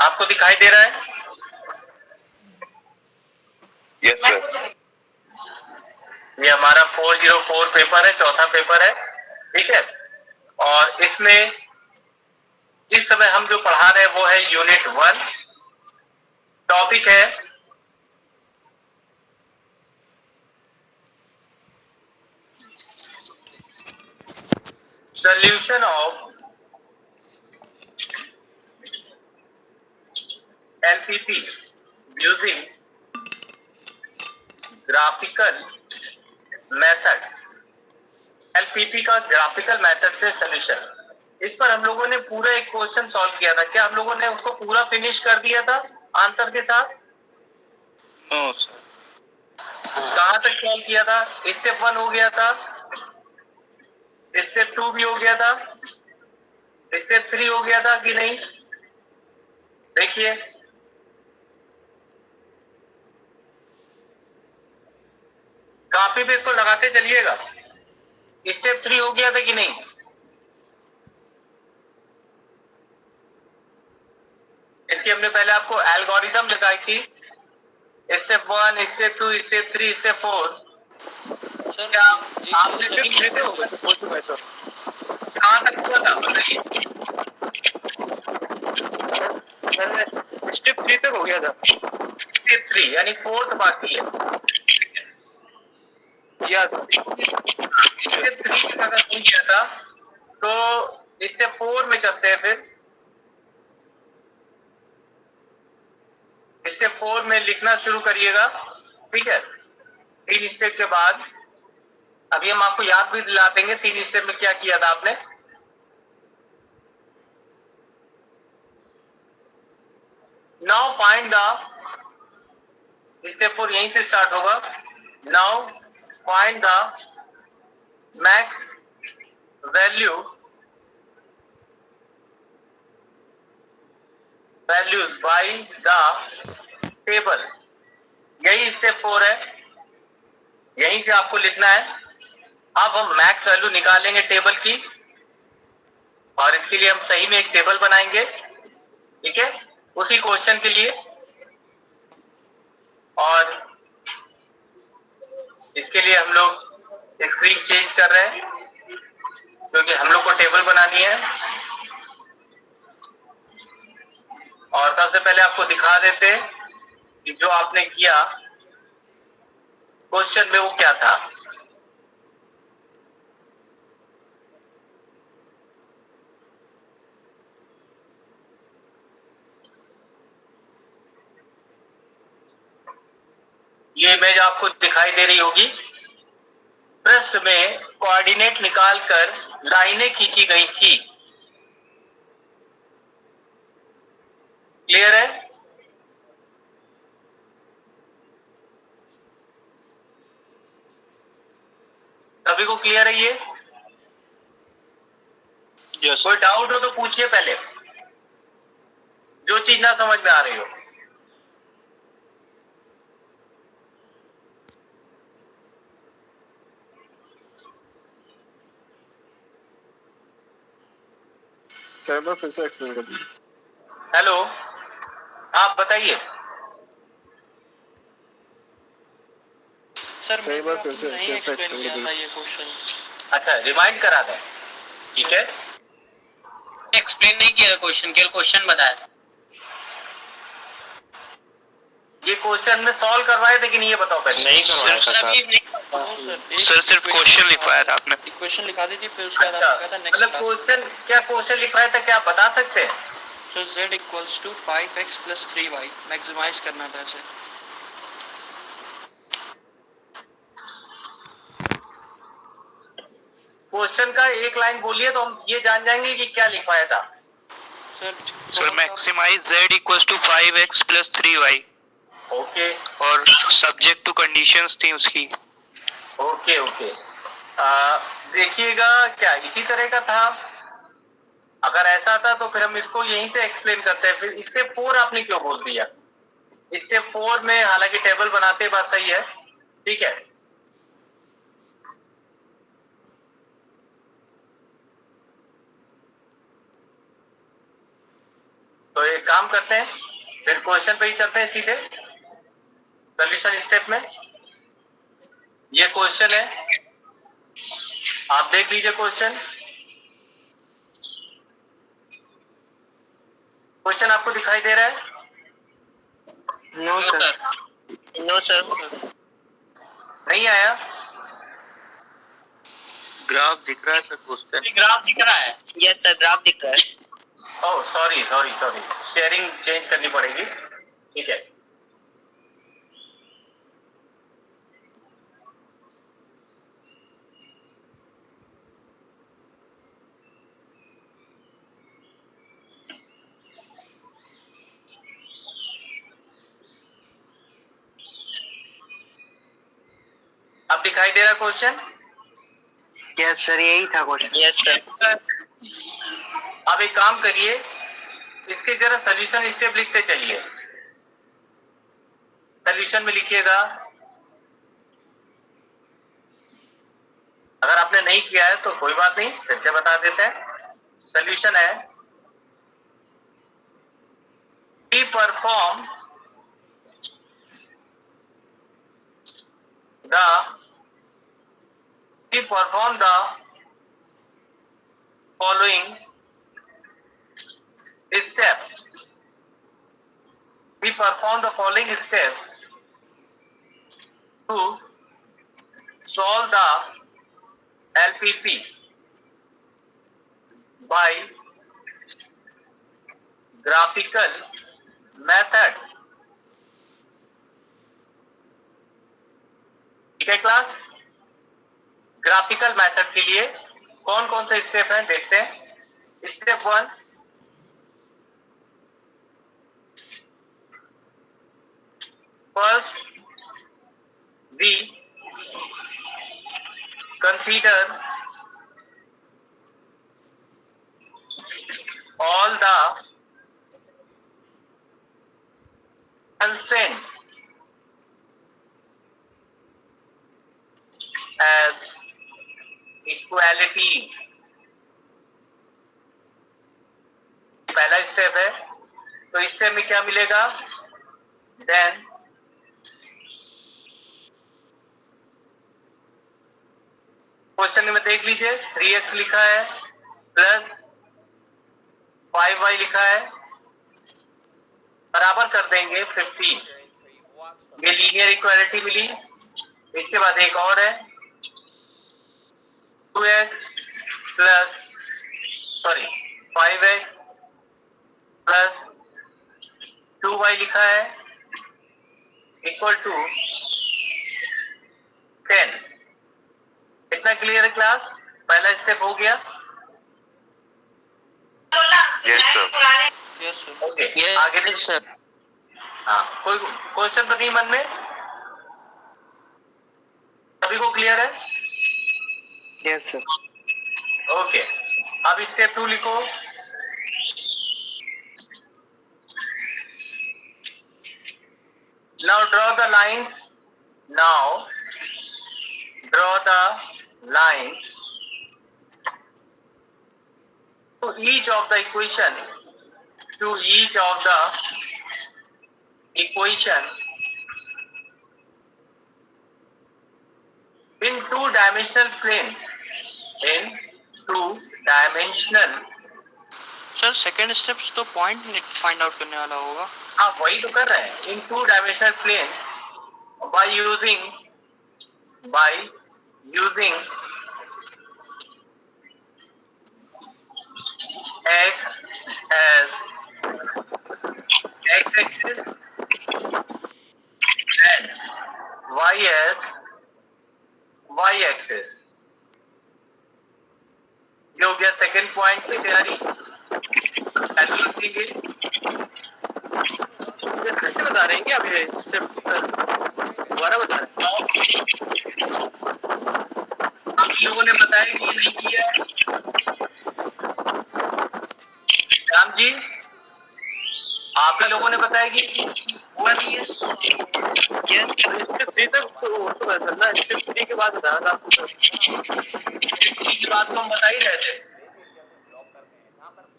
आपको दिखाई दे रहा है? Yes sir. ये हमारा 404 पेपर है, चौथा पेपर है, ठीक है। और इसमें जिस समय हम जो पढ़ा रहे हैं वो है यूनिट 1। टॉपिक है solution of LPP using graphical method। LPP का ग्राफिकल मेथड से सोल्यूशन, इस पर हम लोगों ने पूरा एक क्वेश्चन सॉल्व किया था। क्या हम लोगों ने उसको पूरा फिनिश कर दिया था आंसर के साथ? No sir. कहां तक सॉल्व किया था? स्टेप 1 हो गया था, स्टेप 2 भी हो गया था, स्टेप 3 हो गया था कि नहीं? देखिए, कापी पे इसको लगाते चलिएगा। स्टेप 3 हो गया था कि नहीं? इसकी हमने पहले आपको एल्गोरिथम दिखाई थी, स्टेप 1, स्टेप 2, स्टेप 3, स्टेप 4। क्या आपने कहां तक हुआ था बताइए? स्टेप 3 तक हो गया था। स्टेप 3 यानी फोर्थ बाकी है। स्टेप 3 अगर हो गया था तो स्टेप 4 में चलते हैं। फिर स्टेप 4 में लिखना शुरू करिएगा, ठीक है। 3 स्टेप के बाद अभी हम आपको याद भी दिला देंगे 3 स्टेप में क्या किया था आपने। नाउ फाइंड द, स्टेप 4 यहीं से स्टार्ट होगा। Now find the max values by the table. यही स्टेप 4 है, यहीं से आपको लिखना है। अब हम मैक्स वैल्यू निकालेंगे टेबल की, और इसके लिए हम सही में एक टेबल बनाएंगे, ठीक है, उसी क्वेश्चन के लिए। और इसके लिए हम लोग स्क्रीन चेंज कर रहे हैं क्योंकि हम लोग को टेबल बनानी है। और सबसे पहले आपको दिखा देते हैं कि जो आपने किया क्वेश्चन में वो क्या था। ये इमेज आपको दिखाई दे रही होगी। पृष्ठ में कोऑर्डिनेट निकालकर लाइनें खींची गई थी। क्लियर है? सभी को क्लियर है ये? यस। कोई डाउट हो तो पूछिए पहले, जो चीज ना समझ में आ रही हो। फिर से एक्सप्लेन कर दीजिए। हेलो, आप बताइए। सर सही बात, फिर से नहीं एक्सप्लेन किया था ये क्वेश्चन। अच्छा, रिमाइंड करा दें, ठीक है। एक्सप्लेन नहीं किया क्वेश्चन, केवल क्वेश्चन बताया था। ये क्वेश्चन में सॉल्व करवाए थे कि नहीं, ये बताओ पहले। नहीं करवाया था सर, सिर्फ क्वेश्चन लिखवाया था आपने। क्वेश्चन लिखा दीजिए, फिर उसके बाद अच्छा, आपने कहा था नेक्स्ट मतलब क्वेश्चन क्या क्वेश्चन लिखवाया था, क्या आप बता सकते हैं? Sir z equals to 5x plus 3y maximise करना था सर। क्वेश्चन का एक लाइन बोलिए तो हम ये जान जाएंगे कि क्या लिखवाया था। Sir maximise z equals to 5x plus 3y। Okay, और सब्जेक्ट टू कंडीशंस थी उसकी। Okay okay. देखिएगा, क्या इसी तरह का था? अगर ऐसा था तो फिर हम इसको यहीं से एक्सप्लेन करते हैं। फिर स्टेप 4 आपने क्यों बोल दिया? स्टेप 4 में हालांकि टेबल बनाते बात सही है, ठीक है। तो तो एक काम करते हैं, फिर क्वेश्चन पे ही चलते हैं सीधे सॉल्यूशन स्टेप में। ये क्वेश्चन है, आप देख लीजिए क्वेश्चन। क्वेश्चन आपको दिखाई दे रहा है? No sir. No sir. नहीं आया? ग्राफ दिख रहा है सर क्वेश्चन। ग्राफ दिख रहा है? यस सर, ग्राफ दिख रहा है। ओह सॉरी, शेयरिंग चेंज करनी पड़ेगी। ठीक है, अब दिखाई दे रहा क्वेश्चन? यस सर, यही था क्वेश्चन। Yes sir. अब एक काम करिए, इसके जरा सॉल्यूशन स्टेप लिखते चलिए। सॉल्यूशन में लिखिएगा, अगर आपने नहीं किया है तो कोई बात नहीं, फिर से बता देते हैं। सॉल्यूशन है, we perform the following steps. We perform the following steps to solve the LPP by graphical method. ठीक है क्लास? ग्राफिकल मेथड के लिए कौन कौन से स्टेप हैं देखते हैं। Step 1, first we consider all the constraints as equality. पहला स्टेप है, तो स्टेप में क्या मिलेगा? देन क्वेश्चन में देख लीजिए, 3x लिखा है प्लस 5y लिखा है, बराबर कर देंगे 15। ये लीनियर इक्वालिटी मिली। इसके बाद एक और है, 2x plus 5x plus 2y लिखा है इक्वल टू 10। इतना क्लियर है क्लास? पहला स्टेप हो गया। Yes sir. Yes sir. Okay, yes आगे सर। हाँ, कोई क्वेश्चन तो नहीं मन में? सभी को क्लियर है? Yes sir. ओके, अब स्टेप 2 लिखो। Now draw the lines. Now draw the lines to each of the equation. To each of the equation in two-dimensional plane. In two-dimensional. Sir second steps तो point find out करने वाला होगा। आप वही तो कर रहे हैं। In two dimensional plane by using x as x-axis and y as y-axis। ये हो गया सेकेंड पॉइंट की तैयारी। कैसे बता रहे हैं क्या? अभी दोबारा बता रहे हैं। आप लोगों ने बताया कि ये नहीं किया है। राम जी, आप ही लोगों ने बताया कि हुआ नहीं है। स्टेप 3 तक तो करना, स्टेप 3 के बाद बताना आपको। स्टेप 3 की बात तो हम बता ही रहे थे।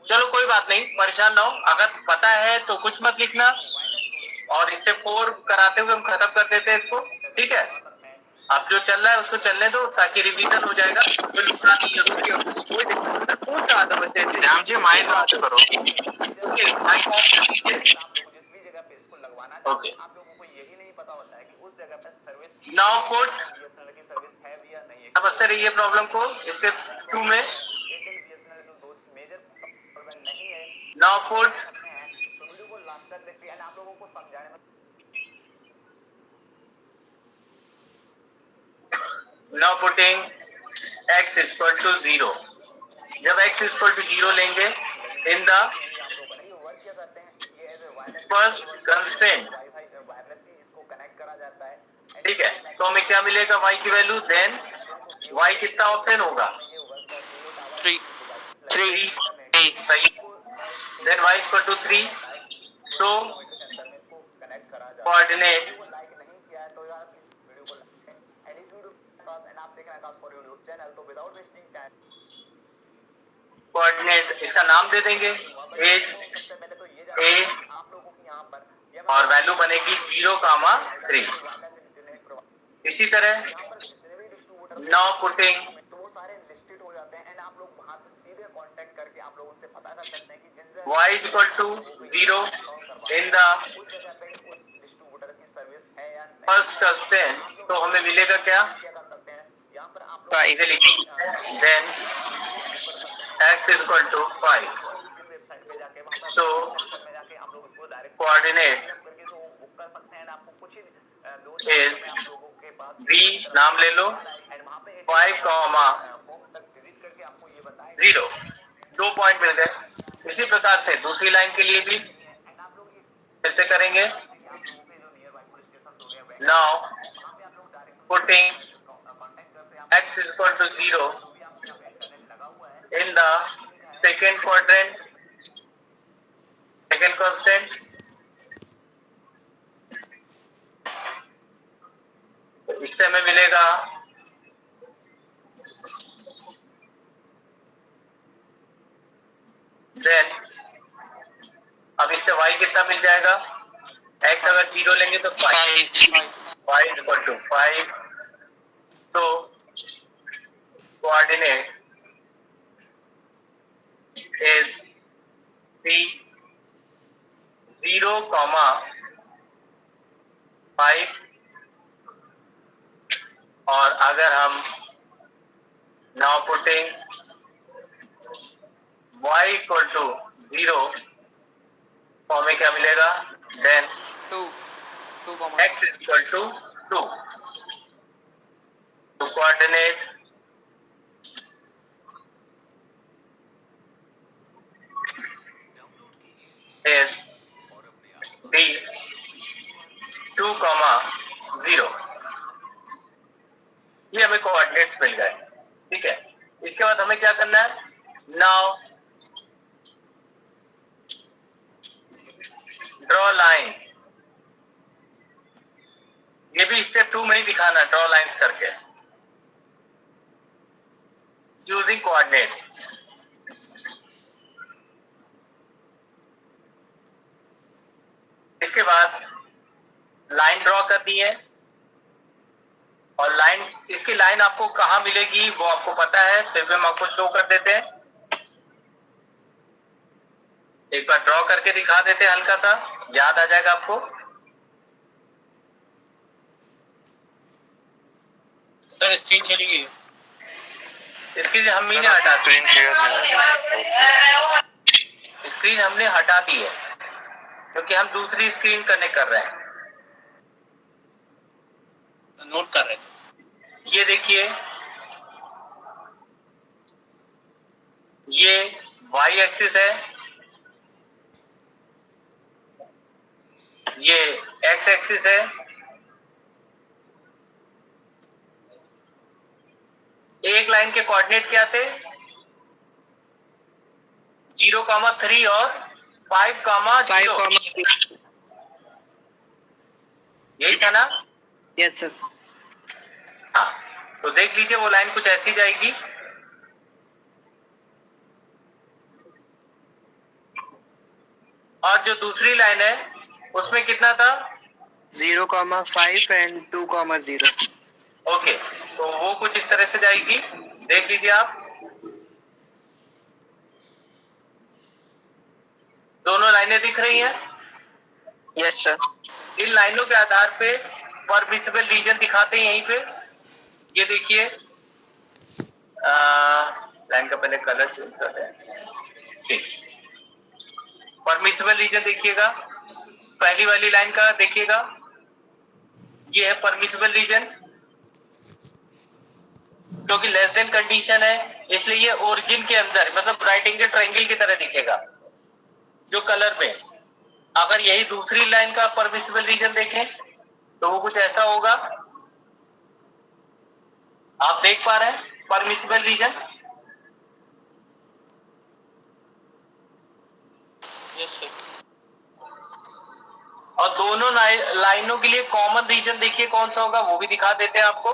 चलो कोई बात नहीं, परेशान ना हो, अगर पता है तो कुछ मत लिखना, और इससे 4 कराते हुए हम खत्म कर देते हैं इसको, ठीक है। अब जो चल रहा है उसको चलने दो ताकि रिवीजन हो जाएगा, कोई नुकसान नहीं है, कोई दिक्कत नहीं। पूछ रहा था वैसे राम जी माइक ऑफ करो। ओके, माइक ऑफ कर दीजिए। ओके, नाउ पुट, समझते रहिए प्रॉब्लम को। स्टेप 2 में now put now putting x equal to 0। जब x इक्वल टू 0 लेंगे इन द फर्स्ट कंस्ट्रेंट, ठीक है, तो हमें क्या मिलेगा y की वैल्यू, देन y कितना ऑप्शन होगा, 3 3, सही, then y equal to 3, so coordinate coordinate इसका नाम दे देंगे एज ए, और वैल्यू बनेगी 0,3। इसी तरह now putting y equal to 0 in the first constant, तो हमें मिलेगा क्या, 5, then x equal to 5, so coordinate is v, नाम ले लो, 5,0, 2 पॉइंट मिल गए। इसी प्रकार से दूसरी लाइन के लिए भी फिर से करेंगे। Now putting x equal to 0 in the second quadrant, second constant, इससे हमें मिलेगा देन, अब इससे y कितना मिल जाएगा, x अगर 0 लेंगे तो 5, y इक्वल टू 5, तो कोऑर्डिनेट इज c 0,5, और अगर हम now putting y equal to 0, तो हमें क्या मिलेगा, देन 2 x इक्वल टू 2, तो कोऑर्डिनेट is b 2,0। ये हमें कोऑर्डिनेट्स मिल गए, ठीक है। इसके बाद हमें क्या करना है, नाउ ड्रॉ लाइन, ये भी स्टेप 2 में ही दिखाना, ड्रॉ लाइंस करके यूजिंग कोऑर्डिनेट्स। इसके बाद लाइन ड्रॉ कर दी है, और लाइन, इसकी लाइन आपको कहां मिलेगी वो आपको पता है, फिर भी हम आपको शो कर देते हैं। एक बार ड्रॉ करके दिखा देते हैं, हल्का सा याद आ जाएगा आपको। सर स्क्रीन चली गई, इसकी हमने हटा दी, स्क्रीन शेयर स्क्रीन हमने हटा दी है क्योंकि हम दूसरी स्क्रीन कनेक्ट कर रहे हैं। नोट कर रहे थे। ये देखिए, ये y एक्सिस है, ये x एक्सिस है, एक लाइन के कोऑर्डिनेट क्या थे, 0,3 और 5,0, यही था ना। Yes sir. हाँ, तो देख लीजिए वो लाइन कुछ ऐसी जाएगी, और जो दूसरी लाइन है उसमें कितना था? 0,5 एंड 2,0। ओके, तो वो कुछ इस तरह से जाएगी, देख लीजिए आप। दोनों लाइनें दिख रही हैं? Yes sir. इन लाइनों के आधार पे परमिसिबल रीजन दिखाते हैं यहीं पे। ये देखिए, लाइन का पहले कलर चेंज करते हैं। ठीक, परमिसिबल रीजन देखिएगा, पहली वाली लाइन का देखिएगा, ये है परमिसिबल रीजन। क्योंकि लेस देन कंडीशन है इसलिए ये ओरिजिन के अंदर, मतलब राइट एंगल ट्रायंगल की तरह दिखेगा जो कलर में। अगर यही दूसरी लाइन का परमिसिबल रीजन देखें तो वो कुछ ऐसा होगा। आप देख पा रहे हैं परमिसिबल रीजन? Yes sir. और दोनों लाइनों के लिए कॉमन रीजन देखिए कौन सा होगा, वो भी दिखा देते हैं आपको।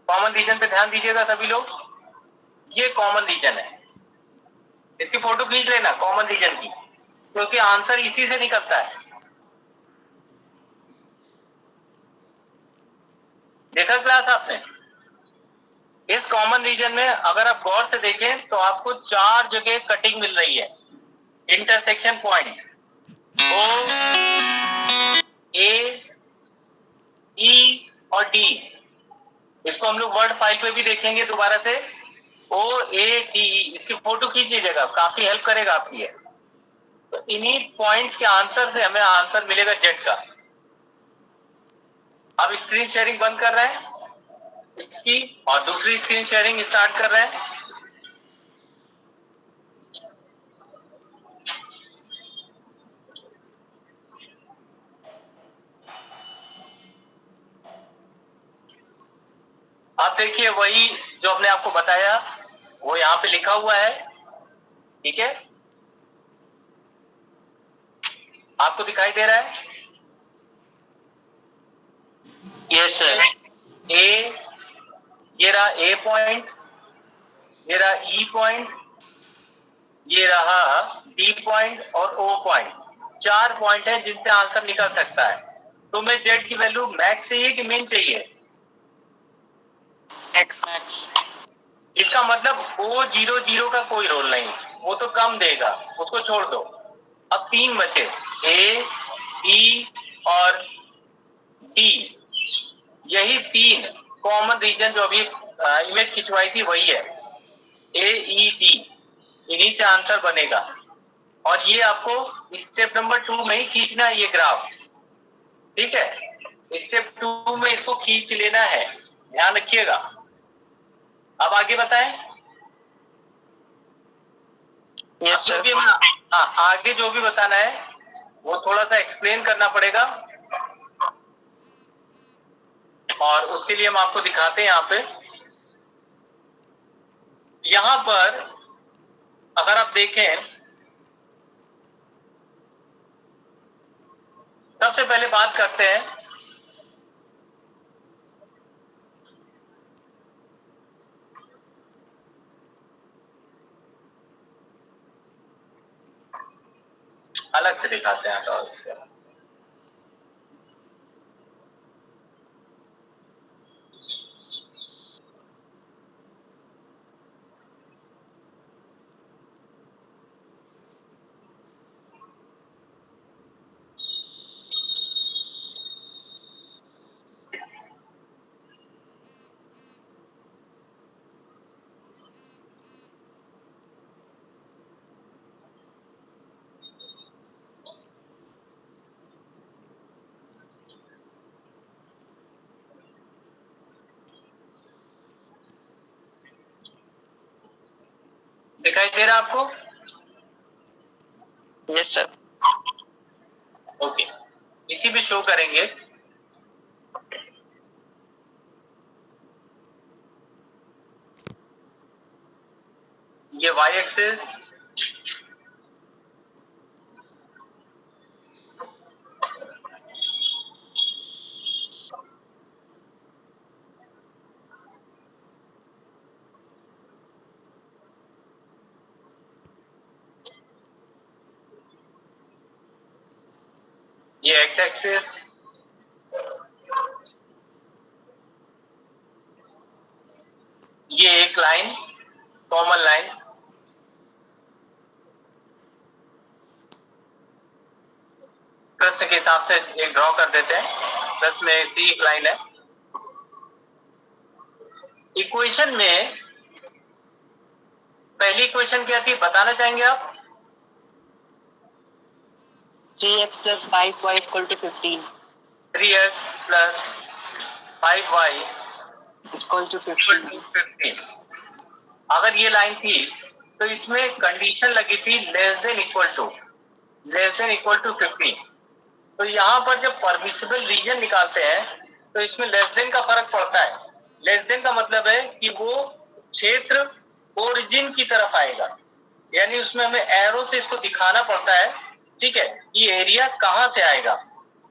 कॉमन रीजन पे ध्यान दीजिएगा सभी लोग, ये कॉमन रीजन है। इसकी फोटो खींच लेना कॉमन रीजन की, क्योंकि आंसर इसी से निकलता है। देखा क्लास आपने? इस कॉमन रीजन में अगर आप गौर से देखें तो आपको 4 जगह कटिंग मिल रही है, इंटरसेक्शन पॉइंट। ओ, ए, ई और डी। इसको हम लोग वर्ड फाइल पे भी देखेंगे दोबारा से। ओ, ए, डी, इसकी फोटो खींच लीजिएगा, काफी हेल्प करेगा आपकी है। तो इन्हीं पॉइंट्स के आंसर से हमें आंसर मिलेगा जेड का। अब स्क्रीन शेयरिंग बंद कर रहे हैं इसकी और दूसरी स्क्रीन शेयरिंग स्टार्ट कर रहे हैं। आप देखिए वही जो हमने आपको बताया वो यहाँ पे लिखा हुआ है, ठीक है? आपको दिखाई दे रहा है? Yes sir. ए, ये रहा ए पॉइंट, ये रहा ई पॉइंट, ये रहा डी पॉइंट और ओ पॉइंट। 4 पॉइंट है जिनसे आंसर निकल सकता है। तो मैं जेड की वैल्यू मैक्स चाहिए कि मिन चाहिए? एक्स। इसका मतलब ओ 0 का कोई रोल नहीं, वो तो कम देगा, उसको छोड़ दो। अब 3 बचे, ए, ई और डी। यही 3 कॉमन रीजन जो अभी इमेज खिंचवाई थी वही है, ए, ई, डी। इन्हीं से आंसर बनेगा। और ये आपको स्टेप नंबर 2 में ही खींचना है ये ग्राफ, ठीक है? स्टेप 2 में इसको खींच लेना है, ध्यान रखिएगा। अब आगे बताएं। यस जो भी आगे जो भी बताना है वो थोड़ा सा एक्सप्लेन करना पड़ेगा, और उसके लिए हम आपको दिखाते हैं यहाँ पे। यहाँ पर अगर आप देखें, सबसे पहले बात करते हैं अलग से दिखाते हैं तो दिखाई दे रहा है आपको? Yes sir. ओके, इसी भी शो करेंगे। ये y एक्सिस, ये एक्स एक्सिस, ये एक लाइन, कॉमन लाइन, प्रश्न के हिसाब से एक ड्रॉ कर देते हैं। प्रश्न में ऐसी एक लाइन है। इक्वेशन में पहली इक्वेशन क्या थी बताना चाहेंगे आप? 3x plus 5y is equal to 15 3x plus 5y is equal to equal 15. To 15। अगर ये लाइन थी तो इसमें कंडीशन लगी थी लेस देन इक्वल टू 15। तो यहाँ पर जब परमिसिबल रीजन निकालते हैं तो इसमें लेस देन का फर्क पड़ता है। लेस देन का मतलब है कि वो क्षेत्र ओरिजिन की तरफ आएगा, यानी उसमें हमें एरो से इसको दिखाना पड़ता है, ठीक है, ये एरिया कहां से आएगा,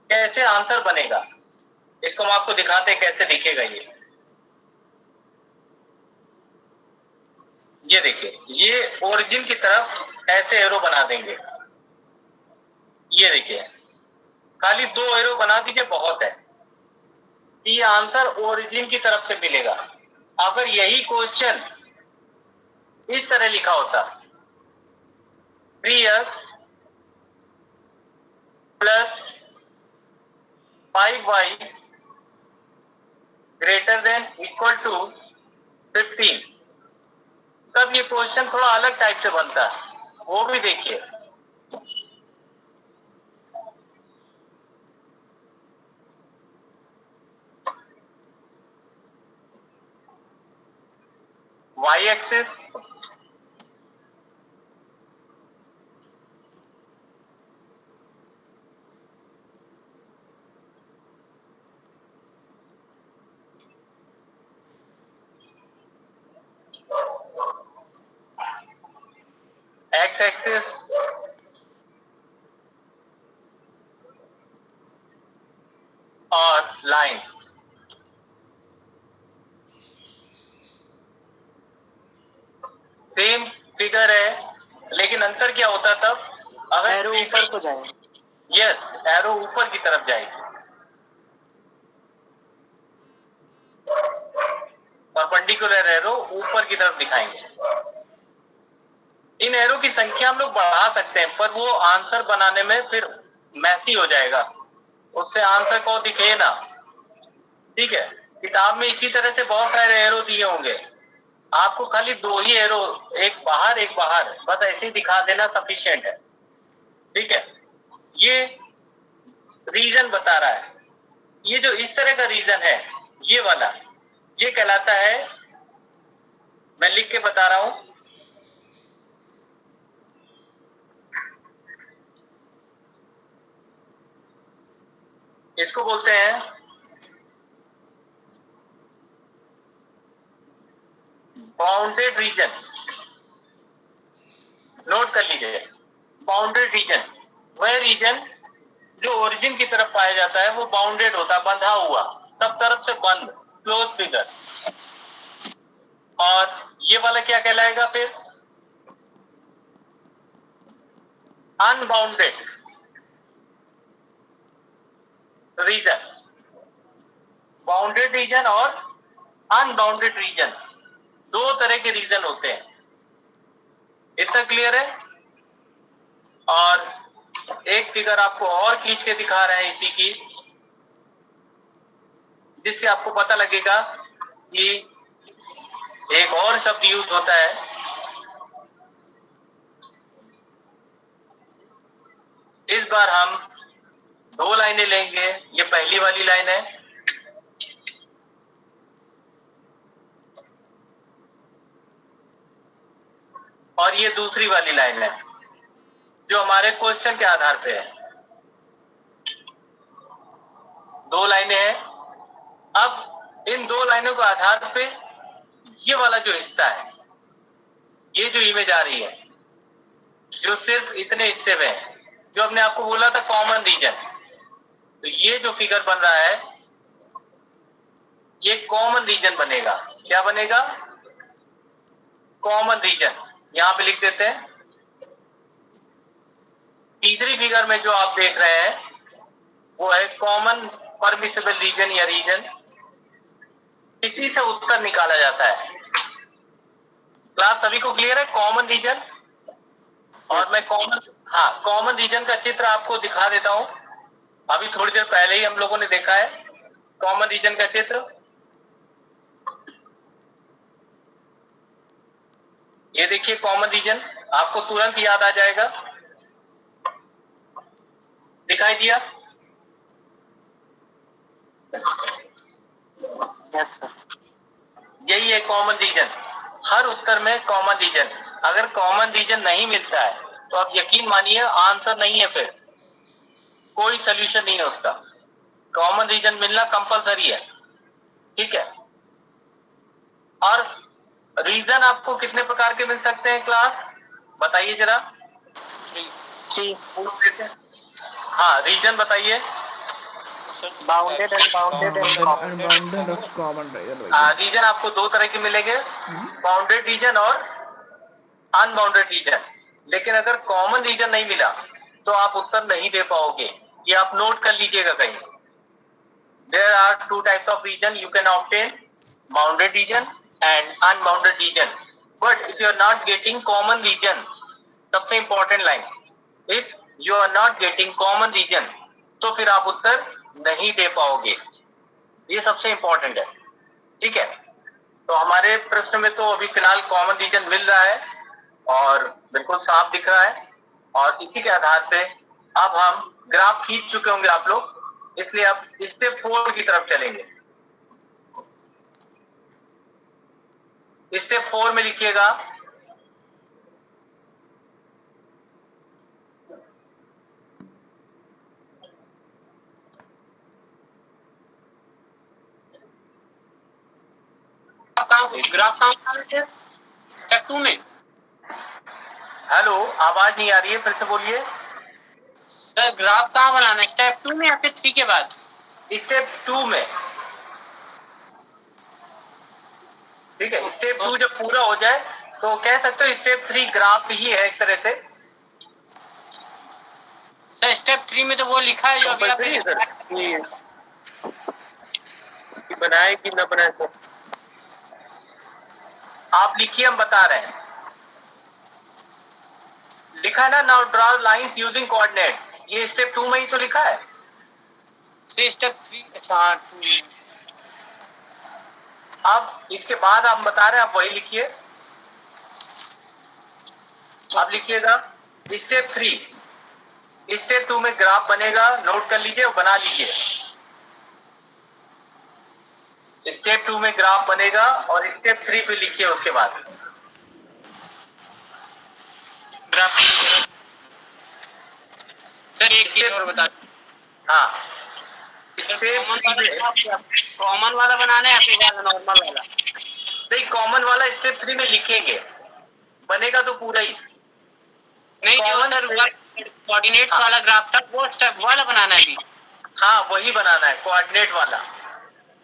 कैसे आंसर बनेगा। इसको हम आपको दिखाते हैं कैसे दिखेगा। ये देखिए, ये ओरिजिन की तरफ ऐसे एरो बना देंगे। ये देखिए, खाली 2 एरो बना दीजिए, बहुत है। ये आंसर ओरिजिन की तरफ से मिलेगा। अगर यही क्वेश्चन इस तरह लिखा होता 3x plus 5y greater than equal to 15, तब ये क्वेश्चन थोड़ा अलग टाइप से बनता है, वो भी देखिए। y एक्सिस, x एक्सिस, और लाइन। सेम फिगर है, लेकिन अंतर क्या होता तब? अगर एरो ऊपर को जाए। यस, एरो ऊपर की तरफ जाएगी, परपेंडिकुलर एरो ऊपर की तरफ दिखाएंगे। इन एरो की संख्या हम लोग बढ़ा सकते हैं, पर वो आंसर बनाने में फिर मैसी हो जाएगा, उससे आंसर को दिखे ना, ठीक है। किताब में इसी तरह से बहुत सारे एरो दिए होंगे, आपको खाली 2 ही एरो, एक बाहर, बस ऐसे ही दिखा देना सफिशिएंट है, ठीक है। ये रीजन बता रहा है। ये जो इस तरह का रीजन है, ये वाला, ये कहलाता है, मैं लिख के बता रहा हूं, इसको बोलते हैं बाउंडेड रीजन। नोट कर लीजिए, बाउंडेड रीजन वह रीजन जो ओरिजिन की तरफ पाया जाता है, वो बाउंडेड होता, बंधा हुआ, सब तरफ से बंद, क्लोज फिगर। और ये वाला क्या कहलाएगा फिर? Unbounded region. बाउंडेड रीजन और अनबाउंडेड रीजन, 2 तरह के रीजन होते हैं। इतना क्लियर है? और एक फिगर आपको और खींच के दिखा रहे हैं इसी की, जिससे आपको पता लगेगा कि एक और शब्द यूज होता है, इस बार हम 2 लाइनें लेंगे। ये पहली वाली लाइन है, और ये दूसरी वाली लाइन है, जो हमारे क्वेश्चन के आधार पे है। 2 लाइनें हैं। अब इन 2 लाइनों के आधार पे ये वाला जो हिस्सा है, ये जो इमेज आ रही है, जो सिर्फ इतने हिस्से में है, जो हमने आपको बोला था कॉमन रीजन, तो ये जो फिगर बन रहा है, ये कॉमन रीजन बनेगा। क्या बनेगा? Common region. यहां पे लिख देते हैं। तीसरी फिगर में जो आप देख रहे हैं, वो है कॉमन परमिसिबल रीजन या रीजन, इसी से उत्तर निकाला जाता है। क्लास सभी को क्लियर है? Common region. और मैं कॉमन रीजन का चित्र आपको दिखा देता हूं। अभी थोड़ी देर पहले ही हम लोगों ने देखा है कॉमन रीजन का चित्र। ये देखिए कॉमन रीजन, आपको तुरंत याद आ जाएगा। दिखाई दिया? Yes sir. यही है कॉमन रीजन। हर उत्तर में कॉमन रीजन। अगर कॉमन रीजन नहीं मिलता है तो आप यकीन मानिए आंसर नहीं है, फिर कोई सोल्यूशन नहीं है उसका। कॉमन रीजन मिलना कंपलसरी है, ठीक है। और रीजन आपको कितने प्रकार के मिल सकते हैं क्लास, बताइए जरा। 3 हाँ, रीजन बताइए। Bounded unbounded and common. Unbounded और कॉमन रीजन भैया। रीजन आपको दो तरह के मिलेंगे, बाउंडेड रीजन और अनबाउंडेड रीजन। लेकिन अगर कॉमन रीजन नहीं मिला तो आप उत्तर नहीं दे पाओगे, ये आप नोट कर लीजिएगा कहीं। There are two types of region you can obtain, bounded region and unbounded region. But if you are not getting common region, सबसे important line, if you are not getting common region, तो फिर आप उत्तर नहीं दे पाओगे। ये सबसे important है, ठीक है। तो हमारे प्रश्न में तो अभी फिलहाल कॉमन रीजन मिल रहा है और बिल्कुल साफ दिख रहा है। और इसी के आधार पे अब हम ग्राफ खींच चुके होंगे आप लोग, इसलिए अब स्टेप 4 की तरफ चलेंगे। स्टेप 4 में लिखिएगा ग्राफ कहाँ स्टेप 2 में। हेलो, आवाज नहीं आ रही है, फिर से बोलिए। सर ग्राफ कहाँ बनाना है, स्टेप 2 में या फिर 3 के बाद? स्टेप 2 में, ठीक है। स्टेप 2 जब पूरा हो जाए तो कह सकते हो स्टेप 3 ग्राफ ही है एक तरह से। सर स्टेप 3 में तो वो लिखा है जो अभी आपने बनाए कि न बनाए, तो आप लिखिए, हम बता रहे हैं। लिखा है ना, now draw lines using coordinate, ये स्टेप 2 में ही तो लिखा है। स्टेप 3, अच्छा 2। अब इसके बाद आप बता रहे हैं, आप वही लिखिए। आप लिखिएगा स्टेप 3। स्टेप 2 में ग्राफ बनेगा, नोट कर लीजिए और बना लीजिए। स्टेप 2 में ग्राफ बनेगा और स्टेप 3 पे लिखिए उसके बाद ग्राफ। सर एक चीज और बता, हाँ, कॉमन वाला बनाना है या फिर नॉर्मल वाला? नहीं, कॉमन वाला स्टेप 3 में लिखेंगे, बनेगा तो पूरा ही। नहीं जो सर कोऑर्डिनेट्स वाला ग्राफ था वो स्टेप वाला बनाना है अभी। हाँ, वही बनाना है, कोऑर्डिनेट वाला।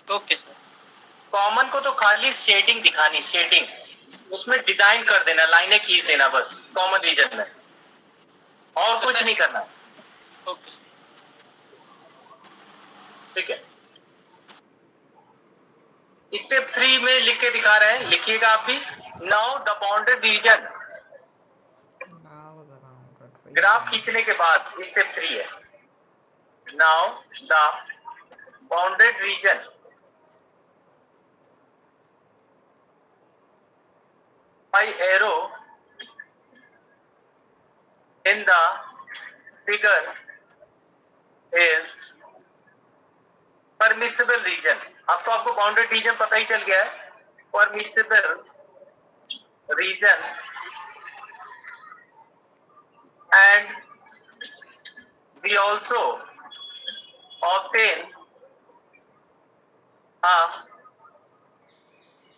Okay sir. कॉमन को तो खाली शेडिंग दिखानी, शेडिंग, उसमें डिजाइन कर देना, लाइनें खींच देना बस कॉमन रीजन में, और तो कुछ नहीं करना। Okay sir. ठीक है। स्टेप 3 में लिख के दिखा रहे हैं, लिखिएगा आप भी। Now the bounded reason, graph खींचने के बाद स्टेप 3 है। Now the bounded reason by arrow in the figure is permissible region। अब तो आपको बाउंडेड रीजन पता ही चल गया है। permissible region and we also obtain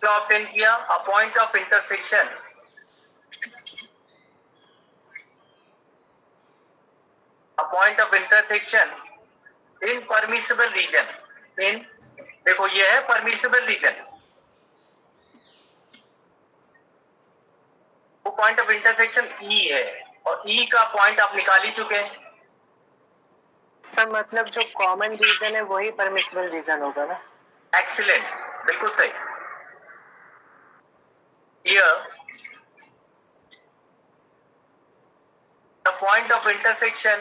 obtain किया a point of intersection, a point of intersection in permissible region. In, देखो ये है परमिसिबल रीजन, वो पॉइंट ऑफ इंटरसेक्शन ई है और ई का पॉइंट आप निकाल ही चुके हैं। सर मतलब जो कॉमन रीजन है वही परमिसिबल रीजन होगा ना? एक्सीलेंट, बिल्कुल सही। Here the point of intersection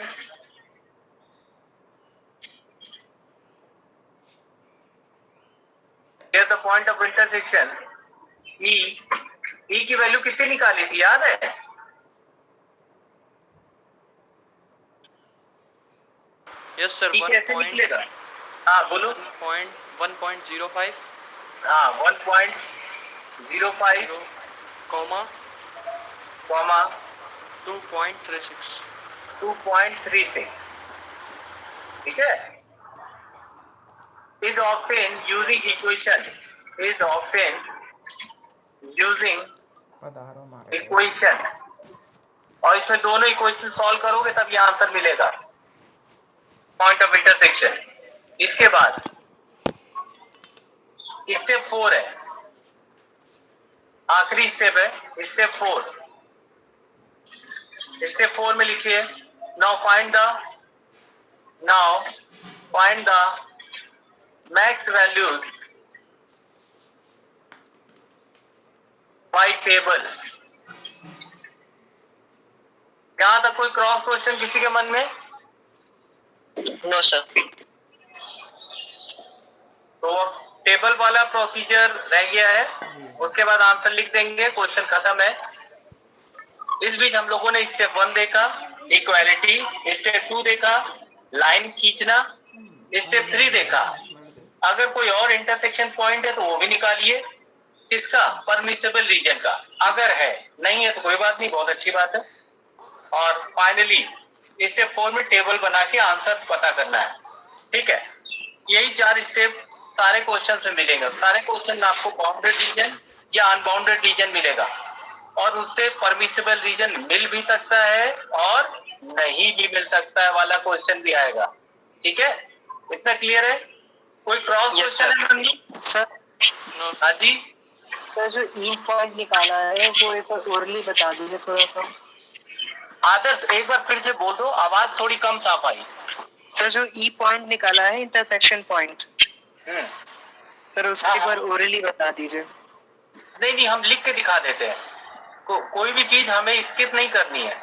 E की वैल्यू कितनी निकाली थी याद है? यस सर, E कैसे निकलेगा? हाँ बोलो। 1.05 हाँ 1.05 कॉमा कॉमा 2.36। 2.36, ठीक है। is often using पता रहा हूँ इक्वेशन, और इसमें दोनों इक्वेशन सॉल्व करोगे तब ये आंसर मिलेगा, पॉइंट ऑफ इंटरसेक्शन। इसके बाद स्टेप 4 है, आखिरी स्टेप है, स्टेप 4। स्टेप 4 में लिखिए now find the max values by table. यहां तक कोई क्रॉस क्वेश्चन किसी के मन में? No sir. तो टेबल वाला प्रोसीजर रह गया है, उसके बाद आंसर लिख देंगे, क्वेश्चन खत्म है। इस बीच हम लोगों ने स्टेप 1 देखा इक्वालिटी, स्टेप 2 देखा लाइन खींचना, स्टेप 3 देखा अगर कोई और इंटरसेक्शन पॉइंट है तो वो भी निकालिए, किसका? परमिसिबल रीजन का। अगर है, नहीं है तो कोई बात नहीं, बहुत अच्छी बात है। और फाइनली स्टेप 4 में टेबल बना के आंसर पता करना है, ठीक है। यही 4 स्टेप सारे क्वेश्चन में मिलेंगे। सारे क्वेश्चन में आपको बाउंडेड रीजन या अनबाउंडेड रीजन मिलेगा, और उससे परमिसिबल रीजन मिल भी सकता है और नहीं भी मिल सकता है वाला क्वेश्चन भी आएगा, ठीक है। इतना क्लियर है? कोई क्रॉस क्वेश्चन है मंगी? सर हाँ जी। सर जो ई पॉइंट निकाला है वो एक बार ओरली बता दीजिए थोड़ा सा। आदर्श एक बार फिर से बोल दो, आवाज थोड़ी कम साफ आई। सर जो ई पॉइंट निकाला है इंटरसेक्शन पॉइंट, सर उसको एक बार ओरली बता दीजिए। नहीं, हम लिख के दिखा देते हैं। कोई भी चीज हमें स्किप नहीं करनी है,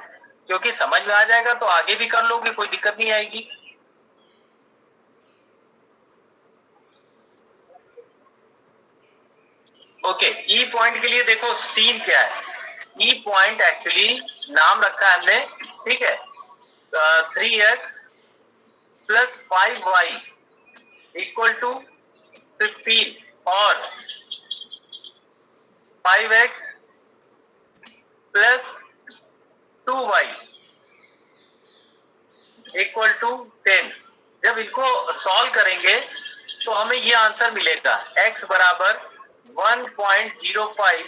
क्योंकि समझ में आ जाएगा तो आगे भी कर लोगे, कोई दिक्कत नहीं आएगी। ओके, ई पॉइंट के लिए देखो सीन क्या है। ई पॉइंट एक्चुअली नाम रखा है हमने, ठीक है। 3x plus 5y equal to 15 और 5x plus 2y equal to 10। जब इनको सॉल्व करेंगे तो हमें ये आंसर मिलेगा, x बराबर 1.05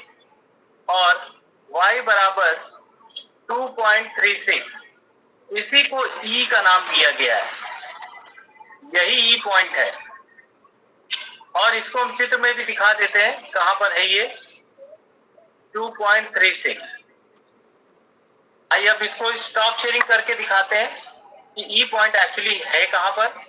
और y बराबर 2.36। इसी को E का नाम दिया गया है, यही E पॉइंट है। और इसको हम चित्र में भी दिखा देते हैं, कहां पर है ये 2.36। आइए अब इसको स्टॉप शेयरिंग करके दिखाते हैं कि E पॉइंट एक्चुअली है कहां पर।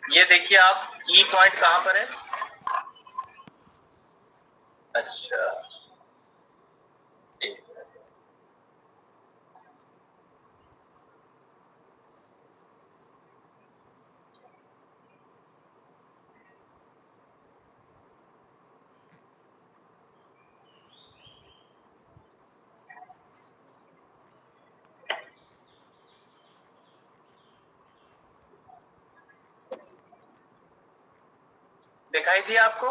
ये देखिए आप, E पॉइंट कहां पर है? अच्छा, दिखाई दिया आपको?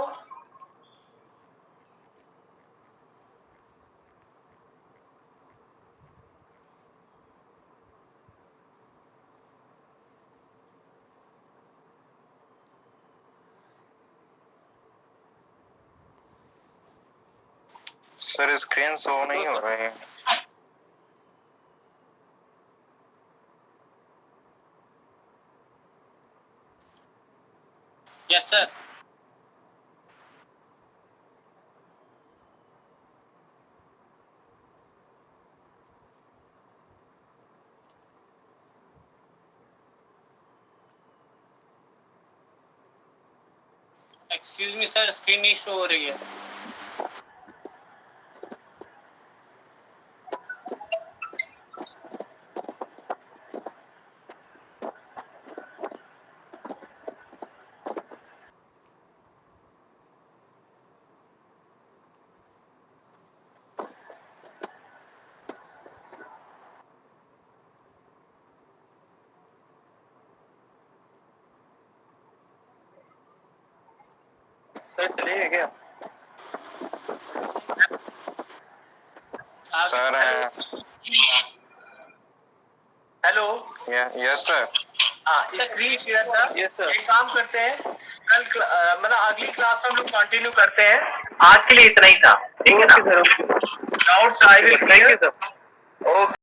सर स्क्रीन शो नहीं हो रहा है। Yes sir. Excuse me sir, screen नहीं शो हो रही है। सर चलिए क्या? Sir hello. Yes sir. हाँ, स्क्रीन शेयर था। एक काम करते हैं, कल मतलब अगली क्लास में हम लोग कंटिन्यू करते हैं। आज के लिए इतना ही था, ठीक है ना? Doubts I will clear. Okay.